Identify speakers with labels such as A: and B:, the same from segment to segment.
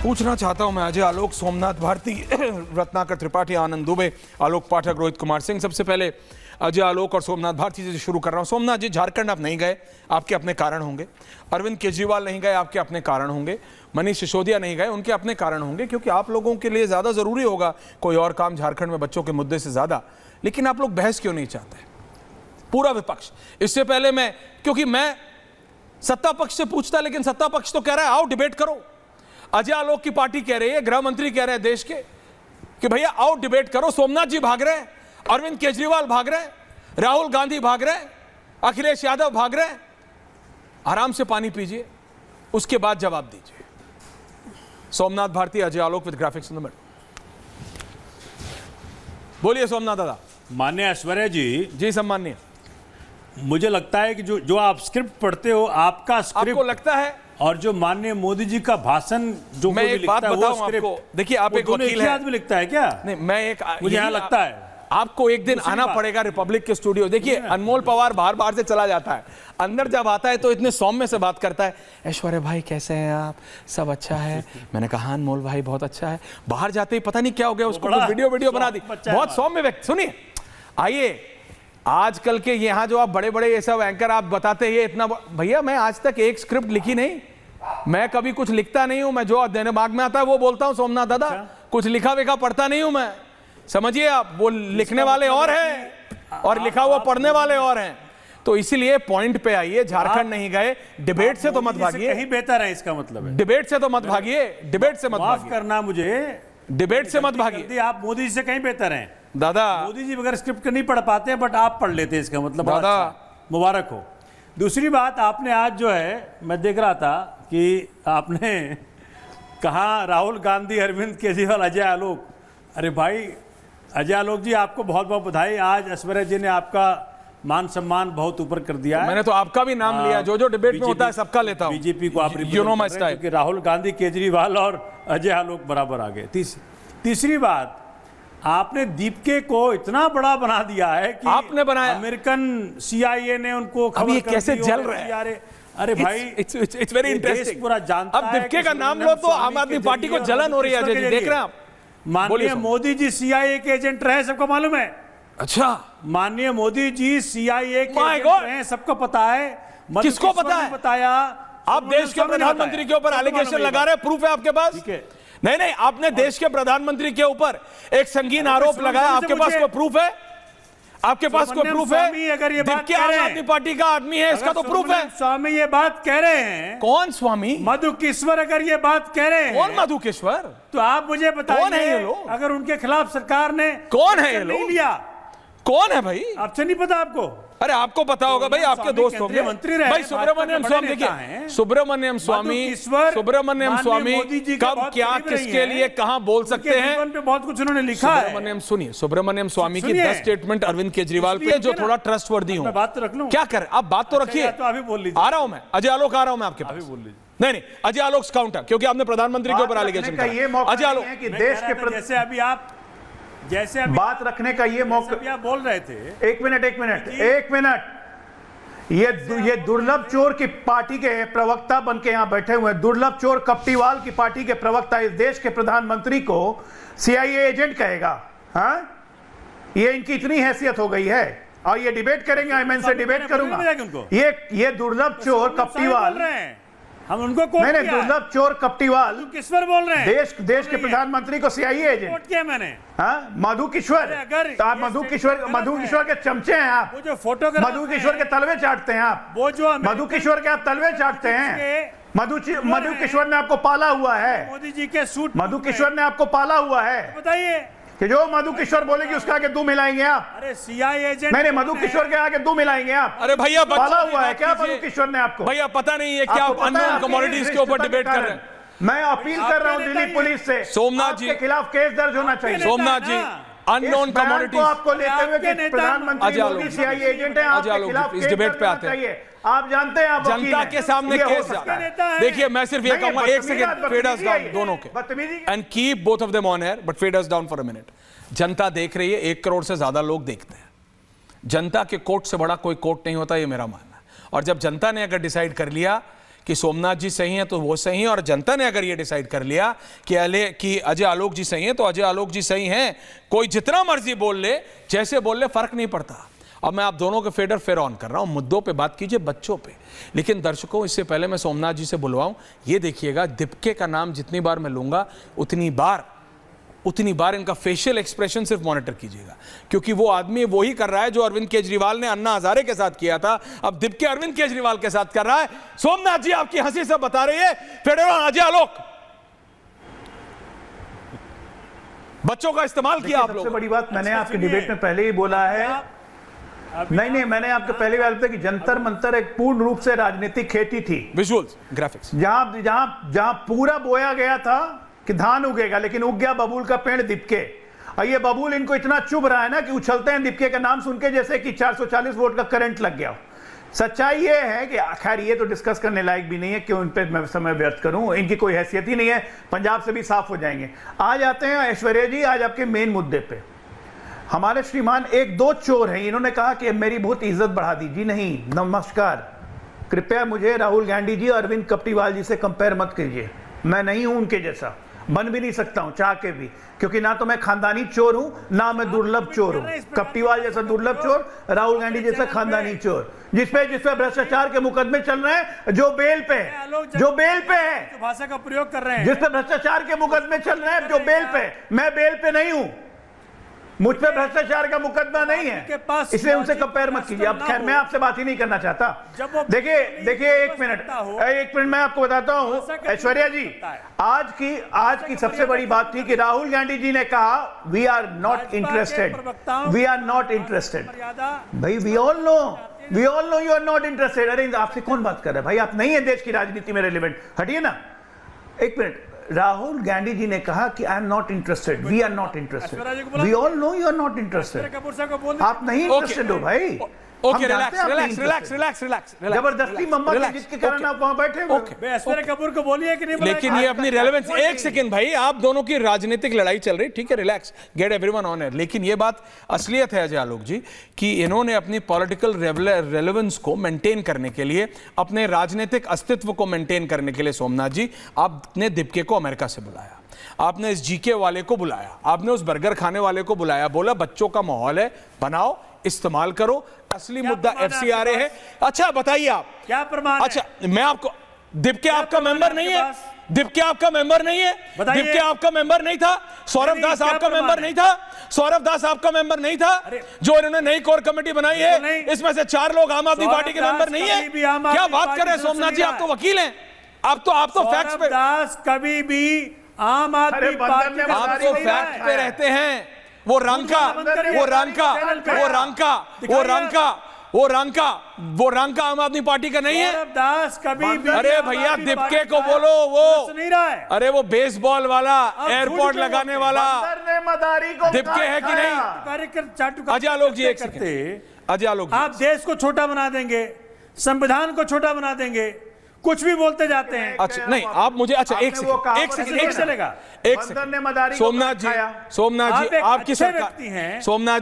A: पूछना चाहता हूं मैं अजय आलोक, सोमनाथ भारती, रत्नाकर त्रिपाठी, आनंद दुबे, आलोक पाठक, रोहित कुमार सिंह। सबसे पहले अजय आलोक और सोमनाथ भारती से शुरू कर रहा हूं। सोमनाथ जी, झारखंड आप नहीं गए, आपके अपने कारण होंगे। अरविंद केजरीवाल नहीं गए, आपके अपने कारण होंगे। मनीष सिसोदिया नहीं गए, उनके अपने कारण होंगे, क्योंकि आप लोगों के लिए ज़्यादा ज़रूरी होगा कोई और काम झारखंड में बच्चों के मुद्दे से ज़्यादा। लेकिन आप लोग बहस क्यों नहीं चाहते? पूरा विपक्ष। इससे पहले क्योंकि मैं सत्ता पक्ष से पूछता, लेकिन सत्ता पक्ष तो कह रहा है आओ डिबेट करो। अजय आलोक की पार्टी कह रही है, गृह मंत्री कह रहे हैं देश के कि भैया आओ डिबेट करो। सोमनाथ जी भाग रहे हैं, अरविंद केजरीवाल भाग रहे हैं, राहुल गांधी भाग रहे हैं, अखिलेश यादव भाग रहे हैं। आराम से पानी पीजिए, उसके बाद जवाब दीजिए। Somnath Bharti, Ajay Alok with graphics in the middle. बोलिए सोमनाथ दादा।
B: माननीय ऐश्वर्या जी
A: सम्माननीय।
B: मुझे लगता है कि जो आप स्क्रिप्ट पढ़ते हो, आपका स्क्रिप्ट
A: आपको लगता है,
B: और जो माननीय मोदी जी का भाषण जो
A: मैं एक बात बताऊं आपको, देखिए आप एक वकील हैं।
B: आदमी लिखता है क्या?
A: नहीं, मैं एक
B: मुझे यहाँ लगता है
A: आपको एक दिन आना पड़ेगा रिपब्लिक के स्टूडियो। देखिए अनमोल पवार बाहर बाहर से चला जाता है, अंदर जब आता है तो इतने सौम्य से बात करता है, ऐश्वर्या भाई कैसे हैं आप, सब अच्छा है। मैंने कहा अनमोल भाई बहुत अच्छा है। बाहर जाते ही पता नहीं क्या हो गया, उसको वीडियो बना दी। बहुत सौम्य व्यक्ति। सुनिए, आइए आजकल के यहाँ जो आप बड़े बड़े ये सब एंकर आप बताते हैं इतना, भैया मैं आज तक एक स्क्रिप्ट लिखी नहीं, मैं कभी कुछ लिखता नहीं हूं। मैं जो दिमाग में आता है वो बोलता हूं सोमनाथ दादा। कुछ लिखा विखा पढ़ता नहीं हूं मैं, समझिए आप। वो लिखने वाले और हैं और लिखा हुआ पढ़ने वाले और हैं। तो इसीलिए पॉइंट पे आइए। झारखंड नहीं गए, डिबेट से तो मत भागिए।
B: कहीं बेहतर है इसका मतलब है।
A: डिबेट से तो मत भागिए, डिबेट से मत
B: माफ करना मुझे,
A: डिबेट से मत भागिए।
B: आप मोदी जी से कहीं बेहतर हैं
A: दादा।
B: मोदी जी बगैर स्क्रिप्ट नहीं पढ़ पाते, बट आप पढ़ लेते हैं, इसका मतलब
A: दादा
B: मुबारक हो। दूसरी बात, आपने आज जो है, मैं देख रहा था कि आपने कहा राहुल गांधी, अरविंद केजरीवाल, अजय आलोक। अरे भाई अजय आलोक जी, आपको बहुत बहुत बधाई। आज ऐश्वर्या जी ने आपका मान सम्मान बहुत ऊपर कर दिया है।
A: मैंने तो आपका भी नाम लिया, जो डिबेट में होता है सबका लेता हूं।
B: बीजेपी को आप
A: यू नो माय स्टाइल।
B: कि राहुल गांधी, केजरीवाल और अजय आलोक बराबर आ गए। तीसरी बात, आपने दीपके को इतना बड़ा बना दिया है कि
A: आपने बनाया।
B: अमेरिकन CIA ने उनको
A: अब ये कैसे जल रहा है?
B: अरे भाई
A: इट्स वेरी इंटरेस्टिंग।
B: पूरा जानता है।
A: अब दीपके का नाम लो तो आम आदमी पार्टी को जलन हो रही है। अजय जी देख रहे हैं आप?
B: माननीय मोदी जी CIA के एजेंट रहे, सबको मालूम है।
A: अच्छा,
B: माननीय मोदी जी CIA के एजेंट रहे, सबको पता है।
A: किसको पता है?
B: बताया
A: आप देश के प्रधानमंत्री के ऊपर एलिगेशन लगा रहे हैं, प्रूफ है आपके पास?
B: ठीक है।
A: नहीं, आपने देश के प्रधानमंत्री के ऊपर एक संगीन आरोप लगाया, आपके पास कोई प्रूफ है? आपके पास कोई प्रूफ है?
B: अगर ये बात
A: आम आदमी पार्टी का आदमी है, इसका तो प्रूफ है।
B: स्वामी ये बात कह रहे हैं।
A: कौन स्वामी?
B: मधुकेश्वर अगर ये बात कह रहे हैं।
A: कौन मधुकेश्वर?
B: तो आप मुझे बताइए,
A: कौन है ये लोग?
B: अगर उनके खिलाफ सरकार ने
A: कौन है ये लोग?
B: लिया,
A: कौन है भाई?
B: आपसे नहीं पता आपको?
A: अरे आपको पता होगा भाई, आपके दोस्त होंगे
B: मंत्री रहे
A: भाई। सुब्रमण्यम स्वामी, देखिए सुब्रमण्यम स्वामी कब क्या किसके लिए कहां बोल सकते हैं,
B: पे बहुत कुछ उन्होंने लिखा है।
A: सुनिए, सुब्रमण्यम स्वामी की 10 स्टेटमेंट अरविंद केजरीवाल पे जो थोड़ा ट्रस्टवर्दी हूं।
B: बात तो रख लूं,
A: क्या कर, आप बात तो रखिए।
B: तो अभी बोल लीजिए।
A: आ रहा हूं मैं, अजय आलोक आ रहा हूं मैं आपके पास।
B: बोल लीजिए।
A: नहीं, अजय आलोक काउंटर, क्योंकि आपने प्रधानमंत्री के ऊपर एलिगेशन किया। अजय आलोक
C: कि देश के
B: जैसे अभी
C: बात रखने का ये मौका
B: आप बोल रहे थे।
C: एक मिनट। ये दुर्लभ चोर की पार्टी के प्रवक्ता बन के यहां बैठे हुए हैं। दुर्लभ चोर कप्टीवाल की पार्टी के प्रवक्ता इस देश के प्रधानमंत्री को CIA एजेंट कहेगा? हाँ, ये इनकी इतनी हैसियत हो गई है। और ये डिबेट करेंगे, मैं इनसे डिबेट करूंगा। ये दुर्लभ चोर कप्टीवाल,
B: हम उनको
C: मैंने दुर्लभ चोर कप्टीवाल
B: किसवर बोल रहे हैं?
C: देश के प्रधानमंत्री को CIA एजेंट
B: किया मैंने।
C: हाँ, मधुकेश्वर। तो आप मधुकेश्वर के चमचे हैं आप।
B: वो जो फोटोग्राफ,
C: मधुकेश्वर के तलवे चाटते हैं आप।
B: वो जो
C: मधुकेश्वर के आप तलवे चाटते हैं। मधुकेश्वर ने आपको पाला हुआ है।
B: मोदी जी के सूट,
C: मधुकेश्वर ने आपको पाला हुआ है।
B: बताइए
C: कि जो मधुकेश्वर बोलेगी उसके आगे दो मिलाएंगे आप।
B: अरे CIA एजेंट
C: नहीं, मधुकेश्वर के आगे दो मिलाएंगे आप।
A: अरे भैया,
C: पाला हुआ है क्या मधुकेश्वर ने आपको?
A: भैया पता नहीं है क्या आप अननोन कमोडिटीज के ऊपर डिबेट कर रहे हैं।
C: मैं अपील कर रहा हूं दिल्ली पुलिस से,
A: सोमनाथ जी
C: के खिलाफ केस दर्ज होना चाहिए।
A: सोमनाथ जी, अननोन कमोडिटीज
C: आपको लेते हुए कि प्रधानमंत्री मोदी CIA एजेंट है, आपके खिलाफ
A: इस डिबेट पे आते हैं।
C: आप जानते हैं, आप
A: जनता के सामने केस देखिए, मैं सिर्फ ये कहूंगा, एक सेकंड, फेड अस डाउन दोनों के, and keep both of them on air, but fade us down for a minute. जनता देख रही है, 1 करोड़ से ज्यादा लोग देखते हैं। जनता के कोर्ट से बड़ा कोई कोर्ट नहीं होता, ये मेरा मानना है। और जब जनता ने अगर डिसाइड कर लिया कि सोमनाथ जी सही हैं तो वो सही हैं, और जनता ने अगर ये डिसाइड कर लिया कि अजय आलोक जी सही हैं तो अजय आलोक जी सही हैं। कोई जितना मर्जी बोल ले, जैसे बोल ले, फर्क नहीं पड़ता। अब मैं आप दोनों के फेडर फेर ऑन कर रहा हूं, मुद्दों पे बात कीजिए, बच्चों पे। लेकिन दर्शकों, इससे पहले मैं सोमनाथ जी से बुलवाऊं, ये देखिएगा, दीपके का नाम जितनी बार मैं लूंगा उतनी बार इनका फेशियल एक्सप्रेशन सिर्फ मॉनिटर कीजिएगा, क्योंकि वो आदमी वही कर रहा है जो अरविंद केजरीवाल ने अन्ना हजारे के साथ किया था। अब दीपके अरविंद केजरीवाल के साथ कर रहा है। सोमनाथ जी, आपकी हंसी से बता रही है फेडर ऑन अजय आलोक। बच्चों का इस्तेमाल किया आप लोग।
C: सबसे बड़ी बात मैंने आपके डिबेट में पहले ही बोला है, नहीं, मैंने आपको पहले भी बोला कि जंतर मंतर एक पूर्ण रूप से राजनीतिक खेती थी।
A: विजुअल्स, ग्राफिक्स,
C: जहां पूरा बोया गया था कि धान उगेगा, लेकिन उग गया बबूल का पेड़ दीपके। और ये बबूल इनको इतना चुभ रहा है ना कि उछलते हैं दीपके का नाम सुन के जैसे कि 440 वोल्ट का करंट लग गया। सच्चाई ये है कि खैर ये तो डिस्कस करने लायक भी नहीं है, क्यों इन पे मैं समय व्यर्थ करूं, इनकी कोई हैसियत ही नहीं है, पंजाब से भी साफ हो जाएंगे। आज आते हैं ऐश्वर्या जी, आज आपके मेन मुद्दे पे। हमारे श्रीमान एक दो चोर हैं, इन्होंने कहा कि मेरी बहुत इज्जत बढ़ा दीजिए। नहीं, नमस्कार, कृपया मुझे राहुल गांधी जी और अरविंद केजरीवाल जी से कंपेयर मत कीजिए। मैं नहीं हूं उनके जैसा, बन भी नहीं सकता हूं चाह के भी, क्योंकि ना तो मैं खानदानी चोर हूं, ना मैं दुर्लभ चोर हूं। केजरीवाल जैसा दुर्लभ चोर, राहुल गांधी जैसा खानदानी चोर, जिसपे भ्रष्टाचार के मुकदमे चल रहे हैं, जो बेल पे है,
B: भाषा का प्रयोग कर रहे हैं,
C: जिसपे भ्रष्टाचार के मुकदमे चल रहे हैं, जो बेल पे। मैं बेल पे नहीं हूं, मुझ पे भ्रष्टाचार का मुकदमा नहीं है, इसलिए उनसे कंपेयर मत कीजिए। अब खैर मैं आपसे बात ही नहीं करना चाहता। देखिए एक मिनट मैं आपको बताता हूं। ऐश्वर्या जी, आज की सबसे बड़ी बात थी कि राहुल गांधी जी ने कहा वी आर नॉट इंटरेस्टेड। भाई we all know you are not interested. अरे आपसे कौन बात कर रहा है भाई, आप नहीं है देश की राजनीति में रिलेवेंट, हटिए ना। एक मिनट, राहुल गांधी जी ने कहा कि I am not interested, we are not interested, we all know you are not interested. आप नहीं इंटरेस्टेड हो भाई।
A: Okay, relax.
C: जबरदस्ती मम्मा के जिसके कारण आप वहां बैठे हो।
B: ऐश्वर्या कपूर को बोलिए कि नहीं,
A: लेकिन ये अपनी रेलेवेंस, एक सेकंड भाई, आप दोनों की राजनीतिक लड़ाई चल रही, ठीक है, relax, get everyone on air. लेकिन ये बात असलियत है अजय आलोक जी कि इन्होंने अपनी पॉलिटिकल रेलेवेंस को मेंटेन करने के लिए, अपने राजनीतिक अस्तित्व को मेंटेन करने के लिए, सोमनाथ जी, आपने दीपके को अमेरिका से बुलाया, आपने इस जीके वाले को बुलाया, आपने उस बर्गर खाने वाले को बुलाया, बोला बच्चों का माहौल है, बनाओ, इस्तेमाल करो। असली मुद्दा FCRA है। अच्छा बताइए आप
B: क्या प्रमाण?
A: अच्छा, मैं आपको, दीपके आपका मेंबर नहीं है, दीपके आपका मेंबर नहीं है, दीपके आपका मेंबर नहीं था, सौरभ दास आपका मेंबर नहीं था, सौरभ दास आपका मेंबर नहीं था, जो इन्होंने नई कोर कमेटी बनाई है, इसमें से 4 लोग आम आदमी पार्टी के मेंबर नहीं है। क्या बात कर रहे हैं सोमनाथ जी, आप तो वकील हैं, आप तो फैक्ट्स पे,
B: दास कभी भी आम आदमी पार्टी,
A: आप तो फैक्ट पे रहते हैं। वो रंका आम आदमी पार्टी का नहीं है।
B: दास कभी भी,
A: अरे भैया दीपके को बोलो, वो
B: नहीं रहा है,
A: अरे वो बेसबॉल वाला, एयरपोर्ट लगाने वाला दीपके है कि नहीं? अजय आलोक जी, एक सेकंड, अजय आलोक जी,
B: आप देश को छोटा बना देंगे, संविधान को छोटा बना देंगे, कुछ भी बोलते जाते हैं।
A: अच्छा नहीं, आप मुझे, अच्छा एक सेकंड सोमनाथ जी, आपकी सरकार, सोमनाथ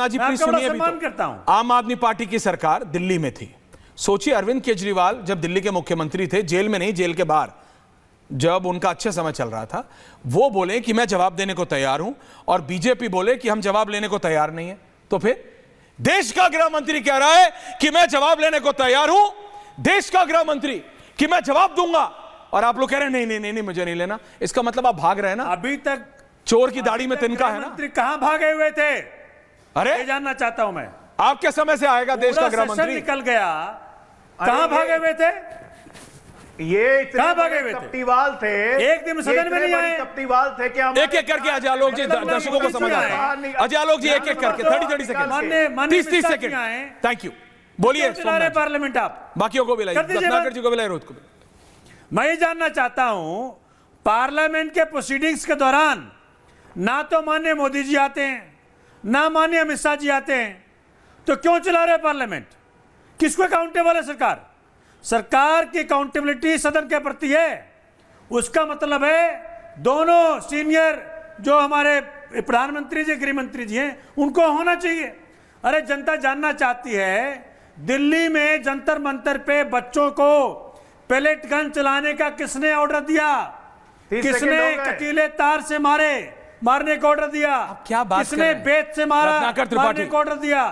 A: जी प्लीज सुनिए भी तो। आम आदमी पार्टी की सरकार दिल्ली में थी। सोचिए अरविंद केजरीवाल जब दिल्ली के मुख्यमंत्री थे, जेल में नहीं, जेल के बाहर, जब उनका अच्छा समय चल रहा था, वो बोले कि मैं जवाब देने को तैयार हूं, और बीजेपी बोले कि हम जवाब लेने को तैयार नहीं है। तो फिर देश का गृह मंत्री कह रहा है कि मैं जवाब लेने को तैयार हूं, देश का गृह मंत्री कि मैं जवाब दूंगा, और आप लोग कह रहे हैं नहीं मुझे नहीं लेना। इसका मतलब आप भाग रहे हैं ना।
B: अभी तक
A: चोर की दाढ़ी में तिनका है ना।
B: मंत्री कहां भागे हुए थे?
A: अरे
B: जानना चाहता हूं मैं।
A: आपके समय से आएगा देश का गृह मंत्री,
B: निकल गया, कहां भागे हुए थे?
C: ये
B: कहां भागे हुए थे?
C: कप्टीवाल थे,
B: एक दिन सदन में नहीं आए।
C: कप्टीवाल थे क्या?
A: एक एक करके अजय आलोक जी, दर्शकों को समझ आता है। अजय आलोक जी एक एक करके 30 सेकंड, 30 सेकंड, थैंक यू, बोलिए।
B: पार्लियामेंट आप
A: बाकियों को भी लाइए, रत्नाकर जी को भी लाइए, रोहित को भी।
B: मैं ये जानना चाहता हूं, पार्लियामेंट के प्रोसीडिंग्स के दौरान ना तो माननीय मोदी जी आते हैं, ना माननीय अमित शाह जी आते हैं, तो क्यों चला रहे पार्लियामेंट? किसको अकाउंटेबल है सरकार? सरकार की अकाउंटेबिलिटी सदन के प्रति है। उसका मतलब है दोनों सीनियर जो हमारे प्रधानमंत्री जी, गृह मंत्री जी हैं, उनको होना चाहिए। अरे जनता जानना चाहती है दिल्ली में जंतर मंतर पे बच्चों को पेलेट गन चलाने का किसने ऑर्डर दिया?
C: 30 सेकंड
B: किसने
C: हो गए।
B: कटीले तार से मारने का ऑर्डर दिया?
A: क्या बात कर
B: किसने
A: रहे हैं?
B: बेत से मारा
A: रत्नाकर त्रिपाठी।
B: मारने का ऑर्डर दिया?